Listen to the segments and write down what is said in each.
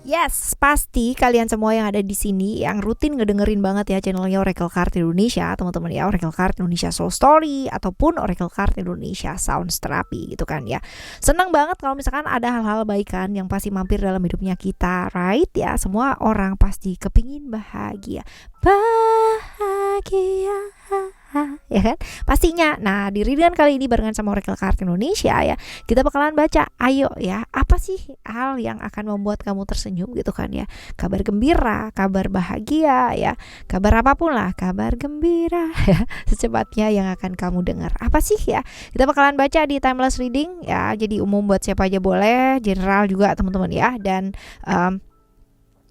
Yes, pasti kalian semua yang ada di sini yang rutin ngedengerin banget ya channelnya Oracle Card Indonesia, teman-teman ya, Oracle Card Indonesia Soul Story ataupun Oracle Card Indonesia Sounds Therapy gitu kan ya. Senang banget kalau misalkan ada hal-hal baikan yang pasti mampir dalam hidupnya kita, right ya? Semua orang pasti kepingin bahagia. Bahagia. Ya kan pastinya. Nah, di readingan kali ini barengan sama Oracle Card Indonesia ya, kita bakalan baca, ayo ya, apa sih hal yang akan membuat kamu tersenyum gitu kan ya, kabar gembira, kabar bahagia ya, kabar apapun lah, kabar gembira ya, secepatnya yang akan kamu dengar. Apa sih ya, kita bakalan baca di timeless reading ya, jadi umum buat siapa aja boleh, general juga teman-teman ya, dan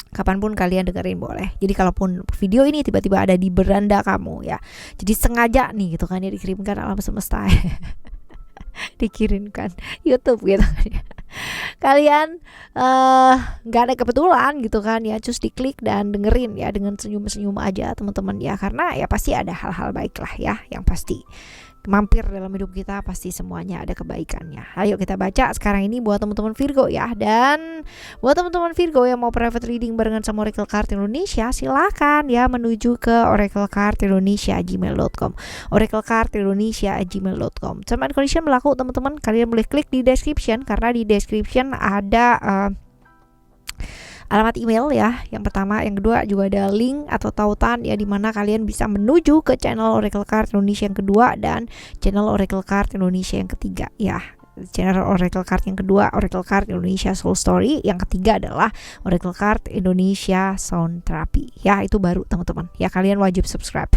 kapanpun kalian dengerin boleh. Jadi kalaupun video ini tiba-tiba ada di beranda kamu ya, jadi sengaja nih gitu kan ya, dikirimkan alam semesta dikirimkan YouTube gitu kan ya, kalian nggak ada kebetulan gitu kan ya, cus diklik dan dengerin ya dengan senyum-senyum aja teman-teman ya, karena ya pasti ada hal-hal baik lah ya yang pasti mampir dalam hidup kita, pasti semuanya ada kebaikannya. Ayo kita baca sekarang ini buat teman-teman Virgo ya. Dan buat teman-teman Virgo yang mau private reading barengan sama Oracle Card Indonesia, silakan ya menuju ke oraclecardindonesia@gmail.com. oraclecardindonesia@gmail.com. Terms and condition berlaku teman-teman. Kalian boleh klik di description, karena di description ada alamat email ya, yang pertama, yang kedua juga ada link atau tautan ya, dimana kalian bisa menuju ke channel Oracle Card Indonesia yang kedua dan channel Oracle Card Indonesia yang ketiga ya. Channel Oracle Card yang kedua Oracle Card Indonesia Soul Story, yang ketiga adalah Oracle Card Indonesia Sound Therapy ya, itu baru teman-teman ya, kalian wajib subscribe.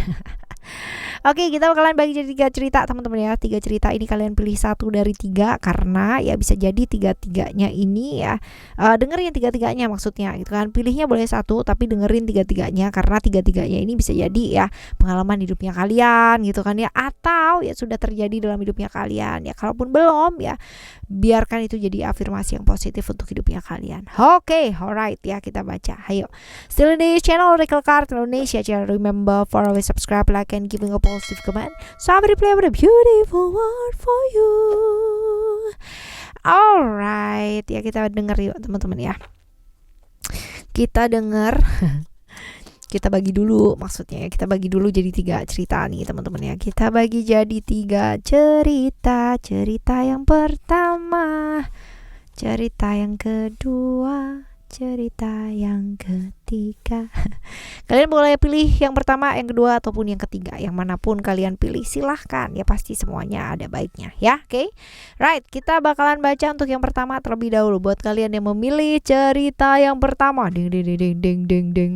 Oke, kita bakalan bagi jadi 3 cerita teman-teman ya. 3 cerita ini kalian pilih 1 dari 3, karena ya bisa jadi 3-3-nya ini ya, dengerin 3-3-nya maksudnya gitu kan. Pilihnya boleh 1 tapi dengerin 3-3-nya, karena 3-3-nya ini bisa jadi ya pengalaman hidupnya kalian gitu kan ya, atau ya sudah terjadi dalam hidupnya kalian ya. Kalaupun belum ya, biarkan itu jadi afirmasi yang positif untuk hidupnya kalian. Oke, alright ya, kita baca. Ayo. Still in the channel Oracle Card Indonesia channel. Remember for always subscribe, like, and giving a positive comment. So I'm replay with a beautiful word for you. Alright ya, kita denger yuk teman-teman ya. Kita denger kita bagi dulu, maksudnya ya, kita bagi dulu jadi 3 cerita nih teman-teman ya. Kita bagi jadi 3 cerita. Cerita yang pertama, cerita yang kedua, cerita yang ketiga. Kalian boleh pilih yang pertama, yang kedua, ataupun yang ketiga. Yang manapun kalian pilih silahkan ya, pasti semuanya ada baiknya ya. Oke, right, kita bakalan baca untuk yang pertama terlebih dahulu. Buat kalian yang memilih cerita yang pertama, ding ding ding ding ding ding.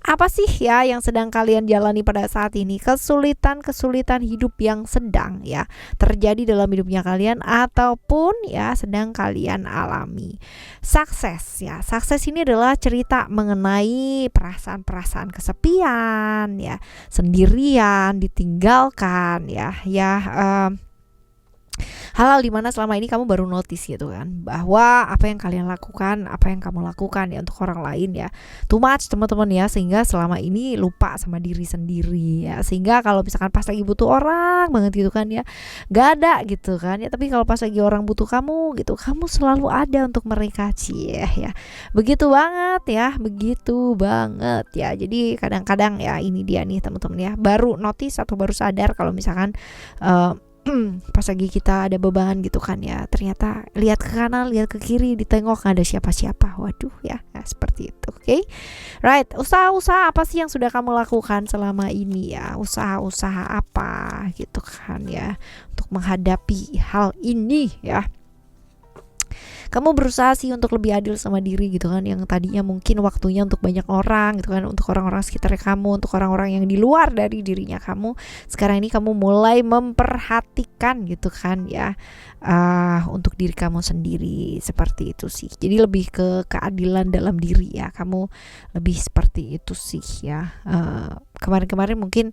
Apa sih ya yang sedang kalian jalani pada saat ini? Kesulitan-kesulitan hidup yang sedang ya terjadi dalam hidupnya kalian, ataupun ya sedang kalian alami. Sukses ya. Sukses ini adalah cerita mengenai perasaan-perasaan kesepian ya, sendirian, ditinggalkan ya, hal-hal dimana selama ini kamu baru notice gitu kan, bahwa apa yang kalian lakukan, apa yang kamu lakukan ya untuk orang lain ya too much teman-teman ya, sehingga selama ini lupa sama diri sendiri ya, sehingga kalau misalkan pas lagi butuh orang banget gitu kan ya, gak ada gitu kan ya, tapi kalau pas lagi orang butuh kamu gitu, kamu selalu ada untuk mereka. Cie ya, begitu banget ya, begitu banget ya. Jadi kadang-kadang ya, ini dia nih teman-teman ya, baru notice atau baru sadar kalau misalkan pas lagi kita ada beban gitu kan ya, ternyata lihat ke kanan, lihat ke kiri, ditengok gak ada siapa-siapa. Waduh ya, seperti itu. Oke, right, usaha-usaha apa sih yang sudah kamu lakukan selama ini ya, usaha-usaha apa gitu kan ya, untuk menghadapi hal ini ya. Kamu berusaha sih untuk lebih adil sama diri gitu kan, yang tadinya mungkin waktunya untuk banyak orang gitu kan, untuk orang-orang sekitar kamu, untuk orang-orang yang di luar dari dirinya kamu, sekarang ini kamu mulai memperhatikan gitu kan ya, untuk diri kamu sendiri, seperti itu sih. Jadi lebih ke keadilan dalam diri ya, kamu lebih seperti itu sih ya. Kemarin-kemarin mungkin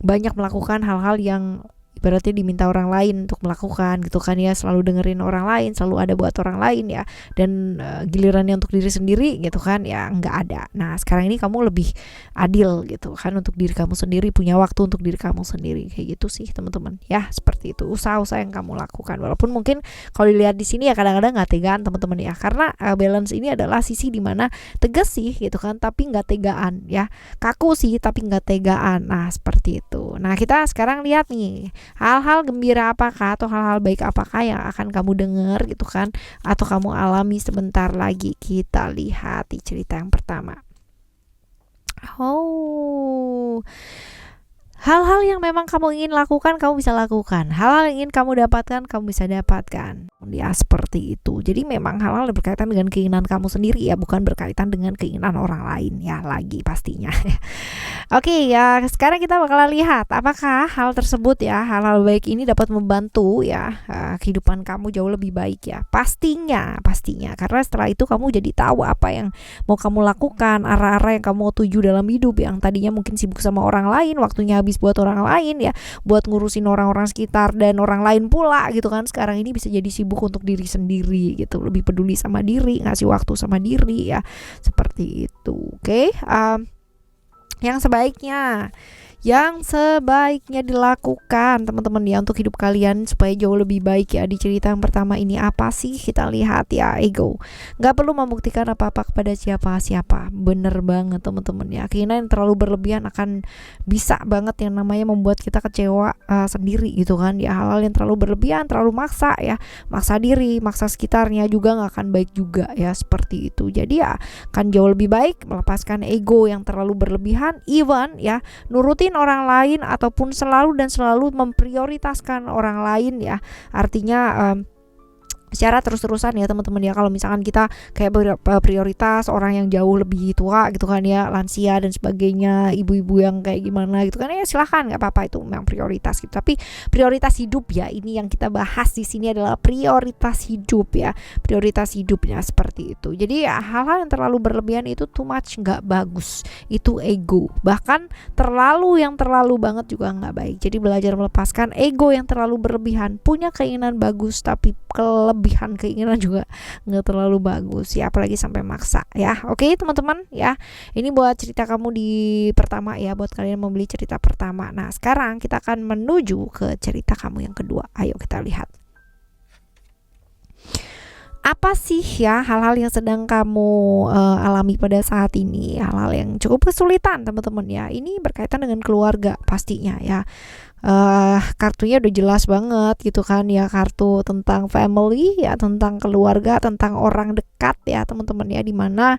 banyak melakukan hal-hal yang ibaratnya diminta orang lain untuk melakukan gitu kan ya, selalu dengerin orang lain, selalu ada buat orang lain ya, dan gilirannya untuk diri sendiri gitu kan ya nggak ada. Nah sekarang ini kamu lebih adil gitu kan untuk diri kamu sendiri, punya waktu untuk diri kamu sendiri, kayak gitu sih teman-teman ya. Seperti itu usaha-usaha yang kamu lakukan, walaupun mungkin kalau dilihat di sini ya kadang-kadang nggak tegaan teman-teman ya, karena balance ini adalah sisi dimana tegas sih gitu kan, tapi nggak tegaan ya, kaku sih tapi nggak tegaan. Nah seperti itu. Nah kita sekarang lihat nih, hal-hal gembira apakah atau hal-hal baik apakah yang akan kamu dengar gitu kan, atau kamu alami sebentar lagi. Kita lihat di cerita yang pertama. Hal-hal yang memang kamu ingin lakukan, kamu bisa lakukan. Hal-hal yang ingin kamu dapatkan, kamu bisa dapatkan. Ya seperti itu. Jadi memang hal-hal yang berkaitan dengan keinginan kamu sendiri ya, bukan berkaitan dengan keinginan orang lain ya lagi pastinya. Oke ya, sekarang kita bakalan lihat apakah hal tersebut ya, hal-hal baik ini dapat membantu ya kehidupan kamu jauh lebih baik ya. Pastinya, karena setelah itu kamu jadi tahu apa yang mau kamu lakukan, arah-arah yang kamu mau tuju dalam hidup. Yang tadinya mungkin sibuk sama orang lain, waktunya habis buat orang lain ya, buat ngurusin orang-orang sekitar dan orang lain pula gitu kan. Sekarang ini bisa jadi sibuk untuk diri sendiri gitu, lebih peduli sama diri, ngasih waktu sama diri ya, seperti itu. Oke. Yang sebaiknya dilakukan teman-teman ya untuk hidup kalian supaya jauh lebih baik ya. Di cerita yang pertama ini apa sih? Kita lihat ya, ego. Gak perlu membuktikan apa-apa kepada siapa-siapa. Bener banget teman-teman ya. Keinginan yang terlalu berlebihan akan bisa banget yang namanya membuat kita kecewa sendiri gitu kan ya. Hal-hal yang terlalu berlebihan, terlalu maksa ya, maksa diri, maksa sekitarnya juga gak akan baik juga ya, seperti itu. Jadi ya kan jauh lebih baik melepaskan ego yang terlalu berlebihan, even ya nurutin orang lain ataupun selalu memprioritaskan orang lain ya. Artinya secara terus-terusan ya teman-teman ya. Kalau misalkan kita kayak prioritas orang yang jauh lebih tua gitu kan ya, lansia dan sebagainya, ibu-ibu yang kayak gimana gitu kan ya, silahkan, nggak apa-apa, itu memang prioritas gitu. Tapi prioritas hidup ya, ini yang kita bahas di sini adalah prioritas hidup ya, prioritas hidupnya seperti itu. Jadi ya, hal-hal yang terlalu berlebihan itu too much, nggak bagus, itu ego. Bahkan terlalu banget juga nggak baik. Jadi belajar melepaskan ego yang terlalu berlebihan. Punya keinginan bagus tapi kelebihan keinginan juga nggak terlalu bagus ya, apalagi sampai maksa ya. Oke teman-teman ya, ini buat cerita kamu di pertama ya, buat kalian membeli cerita pertama. Nah sekarang kita akan menuju ke cerita kamu yang kedua. Ayo kita lihat, apa sih ya hal-hal yang sedang kamu alami pada saat ini, hal-hal yang cukup kesulitan teman-teman ya. Ini berkaitan dengan keluarga pastinya ya. Kartunya udah jelas banget gitu kan ya, kartu tentang family ya, tentang keluarga, tentang orang dekat ya teman-teman ya, dimana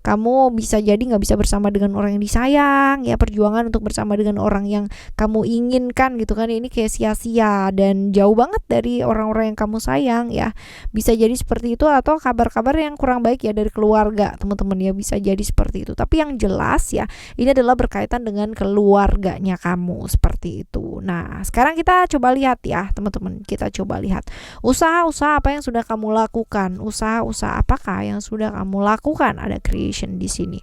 kamu bisa jadi nggak bisa bersama dengan orang yang disayang ya, perjuangan untuk bersama dengan orang yang kamu inginkan gitu kan, ini kayak sia-sia dan jauh banget dari orang-orang yang kamu sayang ya, bisa jadi seperti itu. Atau kabar-kabar yang kurang baik ya dari keluarga teman-teman ya, bisa jadi seperti itu. Tapi yang jelas ya, ini adalah berkaitan dengan keluarganya kamu, seperti itu. Nah, sekarang kita coba lihat ya, teman-teman. Kita coba lihat usaha-usaha apa yang sudah kamu lakukan. Usaha-usaha apakah yang sudah kamu lakukan? Ada creation di sini.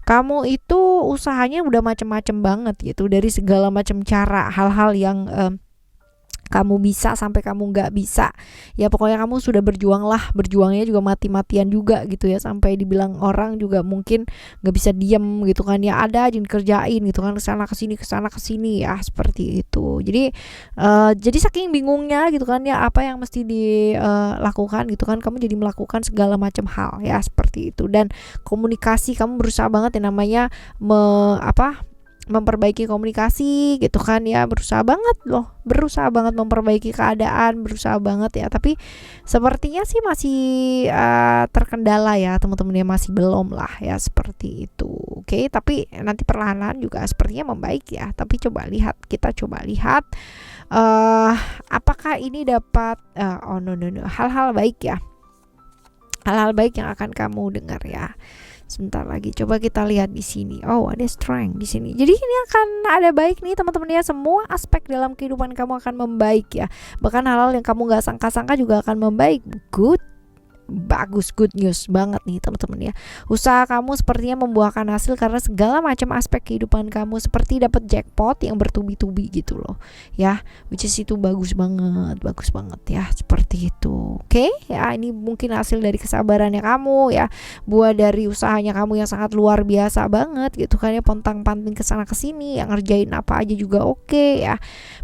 Kamu itu usahanya udah macam-macam banget gitu, dari segala macam cara, hal-hal yang kamu bisa sampai kamu nggak bisa ya, pokoknya kamu sudah berjuang lah, berjuangnya juga mati-matian juga gitu ya, sampai dibilang orang juga mungkin nggak bisa diem gitu kan ya, ada aja kerjain gitu kan, kesana kesini ya, seperti itu. Jadi saking bingungnya gitu kan ya, apa yang mesti dilakukan gitu kan, kamu jadi melakukan segala macam hal ya, seperti itu. Dan komunikasi, kamu berusaha banget yang namanya memperbaiki komunikasi gitu kan ya, berusaha banget memperbaiki keadaan, berusaha banget ya, tapi sepertinya sih masih terkendala ya teman-teman ya, masih belum lah ya, seperti itu. Oke, tapi nanti perlahan-lahan juga sepertinya membaik ya, tapi kita coba lihat apakah ini dapat hal-hal baik ya, hal-hal baik yang akan kamu dengar ya. Sebentar lagi, coba kita lihat di sini. Oh, ada strength di sini. Jadi ini akan ada baik nih teman-teman ya. Semua aspek dalam kehidupan kamu akan membaik ya. Bahkan hal-hal yang kamu nggak sangka-sangka juga akan membaik. Good bagus, good news banget nih teman-teman ya. Usaha kamu sepertinya membuahkan hasil karena segala macam aspek kehidupan kamu seperti dapat jackpot yang bertubi-tubi gitu loh ya, which is itu bagus banget ya, seperti itu. Oke ya, ini mungkin hasil dari kesabarannya kamu ya, buah dari usahanya kamu yang sangat luar biasa banget gitu kan ya, pontang-panting kesana kesini, yang ngerjain apa aja juga oke ya.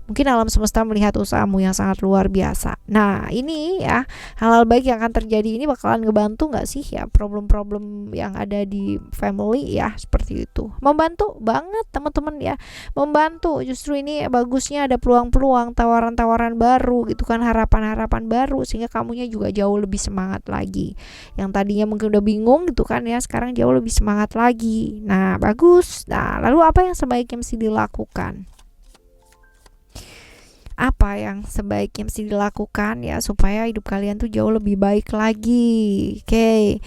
Mungkin alam semesta melihat usahamu yang sangat luar biasa. Nah ini ya, hal-hal baik yang akan terjadi ini bakalan ngebantu gak sih ya problem-problem yang ada di family ya, seperti itu. Membantu banget teman-teman ya, membantu. Justru ini bagusnya ada peluang-peluang, tawaran-tawaran baru gitu kan, harapan-harapan baru, sehingga kamunya juga jauh lebih semangat lagi. Yang tadinya mungkin udah bingung gitu kan ya, sekarang jauh lebih semangat lagi. Nah bagus. Nah lalu apa yang sebaiknya mesti dilakukan? Apa yang sebaiknya mesti dilakukan ya supaya hidup kalian tuh jauh lebih baik lagi? Oke,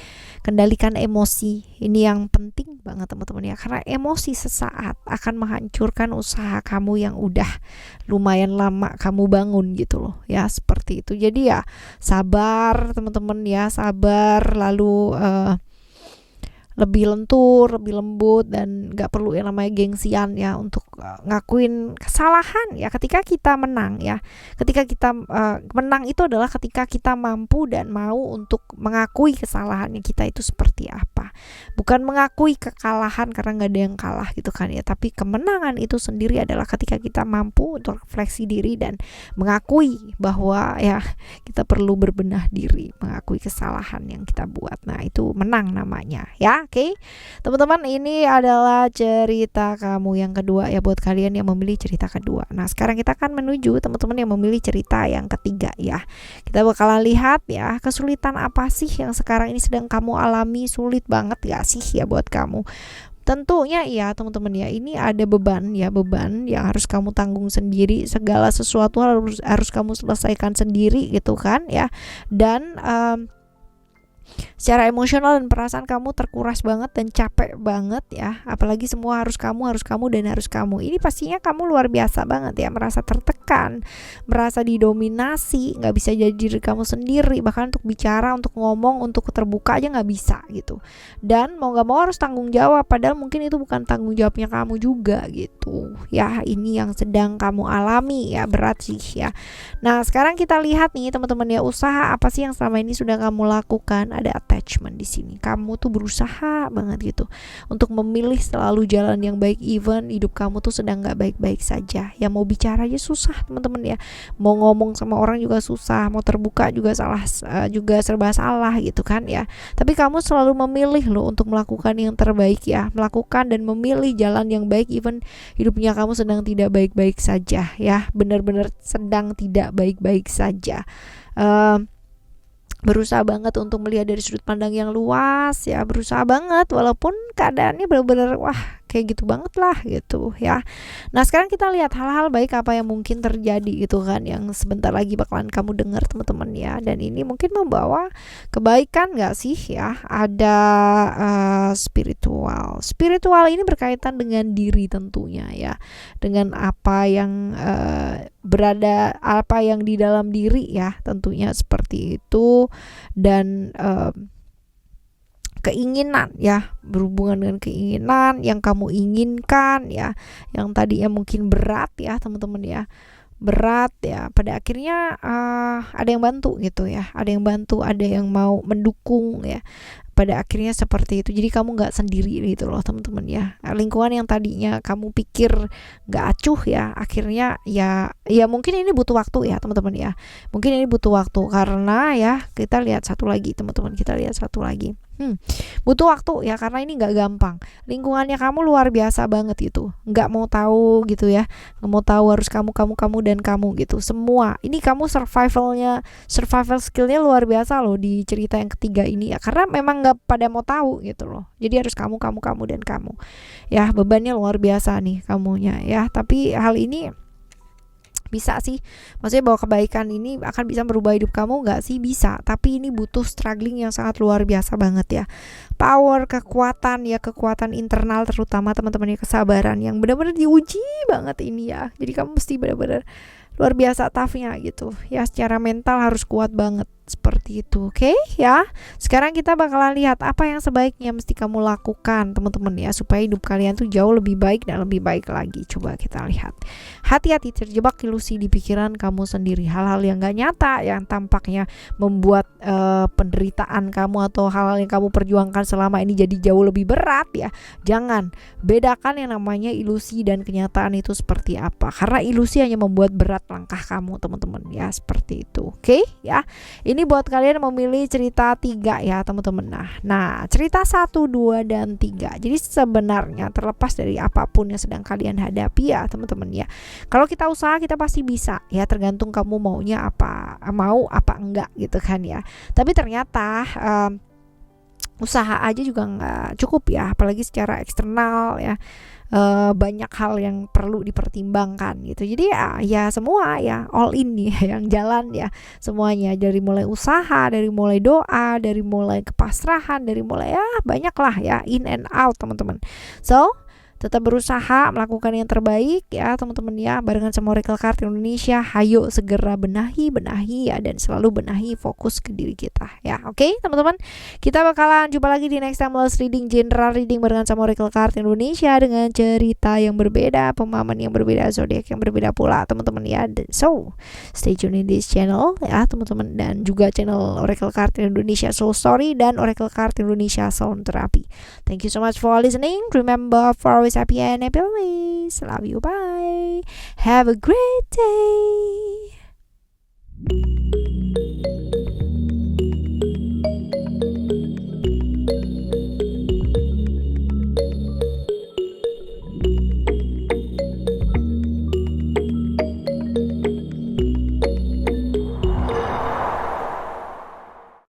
kendalikan emosi. Ini yang penting banget teman-teman ya, karena emosi sesaat akan menghancurkan usaha kamu yang udah lumayan lama kamu bangun gitu loh ya, seperti itu. Jadi ya sabar teman-teman ya, sabar, lalu lebih lentur, lebih lembut, dan gak perlu yang namanya gengsian ya untuk ngakuin kesalahan ya. Ketika kita menang ya, ketika kita menang itu adalah ketika kita mampu dan mau untuk mengakui kesalahannya kita itu seperti apa, bukan mengakui kekalahan karena gak ada yang kalah gitu kan ya. Tapi kemenangan itu sendiri adalah ketika kita mampu untuk refleksi diri dan mengakui bahwa ya kita perlu berbenah diri, mengakui kesalahan yang kita buat. Nah itu menang namanya ya. Oke, teman-teman, ini adalah cerita kamu yang kedua ya, buat kalian yang memilih cerita kedua. Nah sekarang kita akan menuju teman-teman yang memilih cerita yang ketiga ya. Kita bakalan lihat ya, kesulitan apa sih yang sekarang ini sedang kamu alami, sulit banget gak sih ya buat kamu. Tentunya ya teman-teman ya, ini ada beban ya, beban yang harus kamu tanggung sendiri, segala sesuatu harus kamu selesaikan sendiri gitu kan ya. Dan secara emosional dan perasaan kamu terkuras banget dan capek banget ya, apalagi semua harus kamu dan harus kamu. Ini pastinya kamu luar biasa banget ya, merasa tertekan, merasa didominasi, nggak bisa jadi diri kamu sendiri, bahkan untuk bicara, untuk ngomong, untuk terbuka aja nggak bisa gitu. Dan mau nggak mau harus tanggung jawab, padahal mungkin itu bukan tanggung jawabnya kamu juga gitu ya. Ini yang sedang kamu alami ya, berat sih ya. Nah sekarang kita lihat nih teman-teman ya, usaha apa sih yang selama ini sudah kamu lakukan. Ada attachment di sini. Kamu tuh berusaha banget gitu untuk memilih selalu jalan yang baik, even hidup kamu tuh sedang nggak baik-baik saja. Ya mau bicara aja susah teman-teman ya, mau ngomong sama orang juga susah, mau terbuka juga juga serba salah gitu kan ya. Tapi kamu selalu memilih loh untuk melakukan yang terbaik ya, melakukan dan memilih jalan yang baik, even hidupnya kamu sedang tidak baik-baik saja ya, benar-benar sedang tidak baik-baik saja. Berusaha banget untuk melihat dari sudut pandang yang luas ya, berusaha banget walaupun keadaannya benar-benar wah kayak gitu banget lah gitu ya. Nah sekarang kita lihat hal-hal baik apa yang mungkin terjadi gitu kan, yang sebentar lagi bakalan kamu dengar teman-teman ya. Dan ini mungkin membawa kebaikan gak sih ya. Ada spiritual ini berkaitan dengan diri tentunya ya, dengan apa yang berada, apa yang di dalam diri ya, tentunya seperti itu. Dan keinginan ya, berhubungan dengan keinginan yang kamu inginkan ya, yang tadinya mungkin berat ya teman-teman ya, berat ya, pada akhirnya ada yang bantu gitu ya, ada yang bantu, ada yang mau mendukung ya, pada akhirnya seperti itu. Jadi kamu nggak sendiri gitu loh teman-teman ya. Lingkungan yang tadinya kamu pikir nggak acuh ya, akhirnya ya mungkin ini butuh waktu ya teman-teman ya, mungkin ini butuh waktu karena ya kita lihat satu lagi teman-teman, kita lihat satu lagi. Butuh waktu ya, karena ini nggak gampang. Lingkungannya kamu luar biasa banget gitu, nggak mau tahu gitu ya, nggak mau tahu, harus kamu dan kamu gitu semua. Ini kamu survival skillnya luar biasa loh di cerita yang ketiga ini ya, karena memang nggak pada mau tahu gitu loh. Jadi harus kamu dan kamu ya, bebannya luar biasa nih kamunya ya. Tapi hal ini bisa sih, maksudnya bahwa kebaikan ini akan bisa merubah hidup kamu nggak sih? Bisa, tapi ini butuh struggling yang sangat luar biasa banget ya, power, kekuatan ya, kekuatan internal terutama teman-teman ya, kesabaran yang benar-benar diuji banget ini ya. Jadi kamu mesti benar-benar luar biasa toughnya gitu ya, secara mental harus kuat banget, seperti itu. Oke, ya. Sekarang kita bakalan lihat apa yang sebaiknya mesti kamu lakukan, teman-teman ya, supaya hidup kalian tuh jauh lebih baik dan lebih baik lagi. Coba kita lihat. Hati-hati terjebak ilusi di pikiran kamu sendiri. Hal-hal yang gak nyata yang tampaknya membuat penderitaan kamu atau hal-hal yang kamu perjuangkan selama ini jadi jauh lebih berat ya. Jangan bedakan yang namanya ilusi dan kenyataan itu seperti apa. Karena ilusi hanya membuat berat langkah kamu, teman-teman ya, seperti itu. Oke, ya. Ini buat kalian memilih cerita 3 ya, teman-teman. Nah, cerita 1, 2 dan 3. Jadi sebenarnya terlepas dari apapun yang sedang kalian hadapi ya, teman-teman ya. Kalau kita usaha kita pasti bisa ya, tergantung kamu maunya apa, mau apa enggak gitu kan ya. Tapi ternyata usaha aja juga nggak cukup ya, apalagi secara eksternal ya. Banyak hal yang perlu dipertimbangkan gitu. Jadi ya semua ya all in nih yang jalan ya, semuanya, dari mulai usaha, dari mulai doa, dari mulai kepasrahan, dari mulai ya banyak lah ya, in and out, teman-teman. So tetap berusaha melakukan yang terbaik ya, teman-teman ya, barengan sama Oracle Card Indonesia. Hayo segera benahi ya, dan selalu benahi, fokus ke diri kita ya. Oke, teman-teman, kita bakalan jumpa lagi di next time reading, general reading barengan sama Oracle Card Indonesia dengan cerita yang berbeda, pemahaman yang berbeda, zodiak yang berbeda pula, teman-teman ya. So stay tune in this channel ya, teman-teman, dan juga channel Oracle Card Indonesia Soul Story dan Oracle Card Indonesia Sound Therapy. Thank you so much for listening. Remember, for always happy and happy always. Love you. Bye. Have a great day.